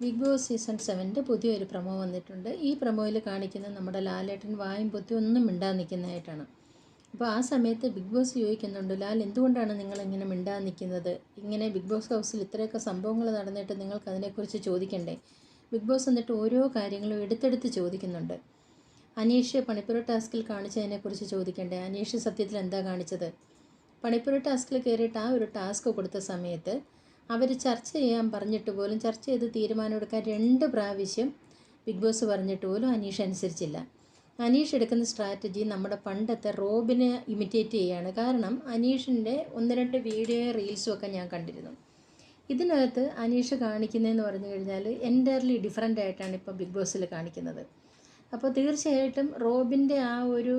Big boss season 7 പുതിയൊരു promo വന്നിട്ടുണ്ട്. ഈ പ്രൊമോയിൽ കാണിക്കുന്നത് നമ്മുടെ ലാലേട്ടൻ വായും പൊത്തി ഒന്നും മിണ്ടാൻ നിൽക്കുന്നതായിട്ടാണ്. അപ്പോൾ ആ സമയത്ത് ബിഗ് ബോസ് ചോദിക്കുന്നുണ്ട്, ലാൽ എന്തുകൊണ്ടാണ് നിങ്ങൾ ഇങ്ങനെ മിണ്ടാൻ നിൽക്കുന്നത്? ഇങ്ങനെ ബിഗ് ബോസ് ഹൗസിൽ ഇത്രയൊക്കെ സംഭവങ്ങൾ നടന്നിട്ട് നിങ്ങൾക്ക് അതിനെക്കുറിച്ച് ചോദിക്കണ്ടേ? ബിഗ് ബോസ് എന്നിട്ട് ഓരോ കാര്യങ്ങളും എടുത്തെടുത്ത് ചോദിക്കുന്നുണ്ട്. അനീഷ് പണിപ്പുര ടാസ്കിൽ കാണിച്ചതിനെക്കുറിച്ച് ചോദിക്കണ്ടേ? അനീഷ് സത്യത്തിൽ എന്താ കാണിച്ചത്? പണിപ്പുര ടാസ്കിൽ കയറിയിട്ട് ആ ഒരു ടാസ്ക് കൊടുത്ത സമയത്ത് അവർ ചർച്ച ചെയ്യാൻ പറഞ്ഞിട്ട് പോലും ചർച്ച ചെയ്ത് തീരുമാനമെടുക്കാൻ 2 പ്രാവശ്യം ബിഗ് ബോസ് പറഞ്ഞിട്ട് പോലും അനീഷ് അനുസരിച്ചില്ല. അനീഷ് എടുക്കുന്ന സ്ട്രാറ്റജി നമ്മുടെ പണ്ടത്തെ റോബിനെ ഇമിറ്റേറ്റ് ചെയ്യുകയാണ്. കാരണം അനീഷിൻ്റെ 1-2 വീഡിയോ റീൽസും ഒക്കെ ഞാൻ കണ്ടിരുന്നു. ഇതിനകത്ത് അനീഷ് കാണിക്കുന്നതെന്ന് പറഞ്ഞു കഴിഞ്ഞാൽ എൻറ്റയർലി ഡിഫറെൻ്റ് ആയിട്ടാണ് ഇപ്പോൾ ബിഗ് ബോസിൽ കാണിക്കുന്നത്. അപ്പോൾ തീർച്ചയായിട്ടും റോബിൻ്റെ ആ ഒരു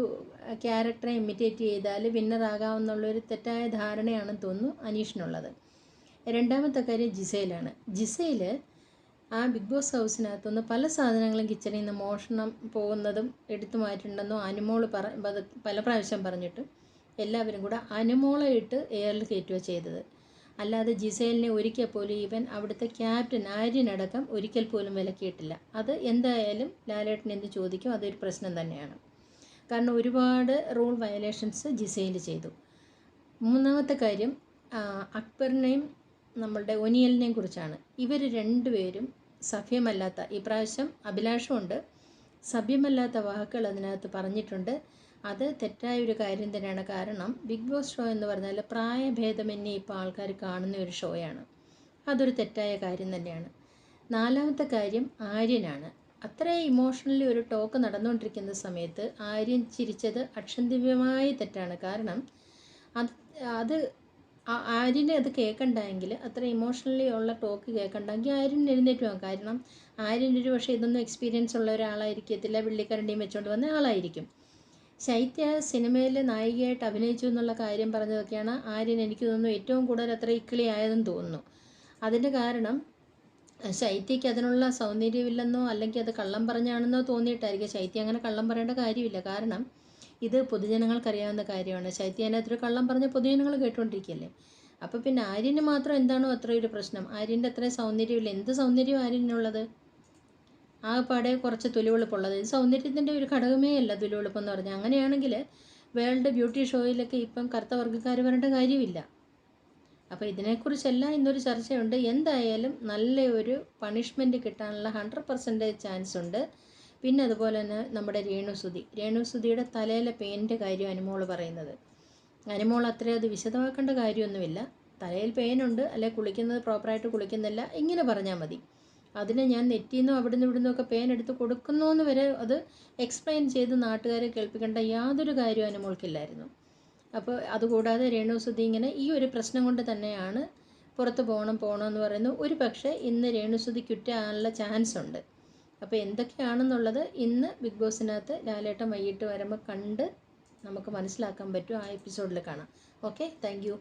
ക്യാരക്ടറെ ഇമിറ്റേറ്റ് ചെയ്താൽ വിന്നറാകാമെന്നുള്ളൊരു തെറ്റായ ധാരണയാണെന്ന് തോന്നുന്നു അനീഷിനുള്ളത്. രണ്ടാമത്തെ കാര്യം ജിസയിലാണ്. ജിസയിൽ ആ ബിഗ് ബോസ് ഹൗസിനകത്തുനിന്ന് പല സാധനങ്ങളും കിച്ചണിൽ നിന്ന് മോഷണം പോകുന്നതും എടുത്തു മാറ്റിയിട്ടുണ്ടെന്നോ അനുമോൾ പല പ്രാവശ്യം പറഞ്ഞിട്ട് എല്ലാവരും കൂടെ അനുമോളെ ഇട്ട് എയറിൽ കയറ്റുകയോ ചെയ്തത്. അല്ലാതെ ജിസേലിനെ ഒരിക്കൽ പോലും ഈവൻ അവിടുത്തെ ക്യാപ്റ്റൻ ആര്യനടക്കം ഒരിക്കൽ പോലും വിലക്കിയിട്ടില്ല. അത് എന്തായാലും ലാലേട്ടൻ എന്ത് ചോദിക്കും, അതൊരു പ്രശ്നം തന്നെയാണ്. കാരണം ഒരുപാട് റൂൾ വയലേഷൻസ് ജിസയിൽ ചെയ്തു. മൂന്നാമത്തെ കാര്യം അക്ബറിനെയും നമ്മളുടെ ഒനിയലിനെയും കുറിച്ചാണ്. ഇവർ രണ്ടുപേരും സഭ്യമല്ലാത്ത, ഈ പ്രാവശ്യം അഭിലാഷമുണ്ട്, സഭ്യമല്ലാത്ത വാക്കുകൾ അതിനകത്ത് പറഞ്ഞിട്ടുണ്ട്. അത് തെറ്റായൊരു കാര്യം തന്നെയാണ്. കാരണം ബിഗ് ബോസ് ഷോ എന്ന് പറഞ്ഞാൽ പ്രായഭേദമന്യേ ഇപ്പോൾ ആൾക്കാർ കാണുന്ന ഒരു ഷോയാണ്. അതൊരു തെറ്റായ കാര്യം തന്നെയാണ്. നാലാമത്തെ കാര്യം ആര്യനാണ്. അത്ര ഇമോഷണലി ഒരു ടോക്ക് നടന്നുകൊണ്ടിരിക്കുന്ന സമയത്ത് ആര്യൻ ചിരിച്ചത് അക്ഷന്തിവ്യമായി തെറ്റാണ്. കാരണം അത് ആര്യനെ അത് കേൾക്കണ്ടെങ്കിൽ, അത്ര ഇമോഷണലി ഉള്ള ടോക്ക് കേൾക്കണ്ടെങ്കിൽ ആര്യൻ എഴുന്നേറ്റ് പോകും. കാരണം ആര്യൻ ഒരു പക്ഷേ ഇതൊന്നും എക്സ്പീരിയൻസ് ഉള്ള ഒരാളായിരിക്കത്തില്ല, വെള്ളിക്കരണ്ടിയും വെച്ചുകൊണ്ട് വന്ന ആളായിരിക്കും. ശൈത്യ സിനിമയിൽ നായികയായിട്ട് അഭിനയിച്ചു എന്നുള്ള കാര്യം പറഞ്ഞതൊക്കെയാണ് ആര്യൻ എനിക്ക് തോന്നുന്നു ഏറ്റവും കൂടുതൽ അത്ര ഇക്കിളി ആയതെന്ന് തോന്നുന്നു. അതിൻ്റെ കാരണം ശൈത്യയ്ക്ക് അതിനുള്ള സൗന്ദര്യമില്ലെന്നോ അല്ലെങ്കിൽ അത് കള്ളം പറഞ്ഞാണെന്നോ തോന്നിയിട്ടായിരിക്കും. ശൈത്യ അങ്ങനെ കള്ളം പറയേണ്ട കാര്യമില്ല. കാരണം ഇത് പൊതുജനങ്ങൾക്കറിയാവുന്ന കാര്യമാണ്. ശൈത്യ അതിനകത്തൊരു കള്ളം പറഞ്ഞ പൊതുജനങ്ങൾ കേട്ടുകൊണ്ടിരിക്കുകയല്ലേ. അപ്പോൾ പിന്നെ ആര്യന് മാത്രം എന്താണോ അത്ര ഒരു പ്രശ്നം? ആര്യൻ്റെ അത്രയും സൗന്ദര്യമില്ല. എന്ത് സൗന്ദര്യം ആര്യനുള്ളത്? ആ പാടെ കുറച്ച് തൊലിവെളുപ്പുള്ളത്. ഇത് സൗന്ദര്യത്തിൻ്റെ ഒരു ഘടകമേ അല്ല തൊലിവെളുപ്പെന്ന് പറഞ്ഞാൽ. അങ്ങനെയാണെങ്കിൽ വേൾഡ് ബ്യൂട്ടി ഷോയിലൊക്കെ ഇപ്പം കറുത്ത വർഗ്ഗക്കാർ വരേണ്ട കാര്യമില്ല. അപ്പോൾ ഇതിനെക്കുറിച്ചെല്ലാം ഇന്നൊരു ചർച്ചയുണ്ട്. എന്തായാലും നല്ല ഒരു പണിഷ്മെൻറ്റ് കിട്ടാനുള്ള 100% ചാൻസ് ഉണ്ട്. പിന്നെ അതുപോലെ തന്നെ നമ്മുടെ രേണുസുധിയുടെ തലയിലെ പെയിൻ്റെ കാര്യം അനുമോൾ പറയുന്നത്. അനുമോൾ അത്രയും അത് വിശദമാക്കേണ്ട കാര്യമൊന്നുമില്ല. തലയിൽ പെയിനുണ്ട്, അല്ലെ കുളിക്കുന്നത് പ്രോപ്പറായിട്ട് കുളിക്കുന്നില്ല, ഇങ്ങനെ പറഞ്ഞാൽ മതി. അതിന് ഞാൻ നെറ്റിൽ നിന്നും ഇവിടുന്നും ഒക്കെ പെയിൻ എടുത്ത് കൊടുക്കുന്നോന്ന് വരെ അത് എക്സ്പ്ലെയിൻ ചെയ്ത് നാട്ടുകാരെ കേൾപ്പിക്കേണ്ട യാതൊരു കാര്യവും അനുമോൾക്കില്ലായിരുന്നു. അപ്പോൾ അതുകൂടാതെ രേണുസുധി ഇങ്ങനെ ഈ ഒരു പ്രശ്നം കൊണ്ട് തന്നെയാണ് പുറത്ത് പോകണമെന്ന് പറയുന്നു. ഒരു പക്ഷേ ഇന്ന് രേണുസുധി ക്വിറ്റാകാനുള്ള ചാൻസ് ഉണ്ട്. അപ്പോൾ എന്തൊക്കെയാണെന്നുള്ളത് ഇന്ന് ബിഗ് ബോസിനകത്ത് ലാലേട്ടൻ വൈകിട്ട് വരുമ്പോൾ കണ്ട് നമുക്ക് മനസ്സിലാക്കാൻ പറ്റും. ആ എപ്പിസോഡിൽ കാണാം. Okay, thank you.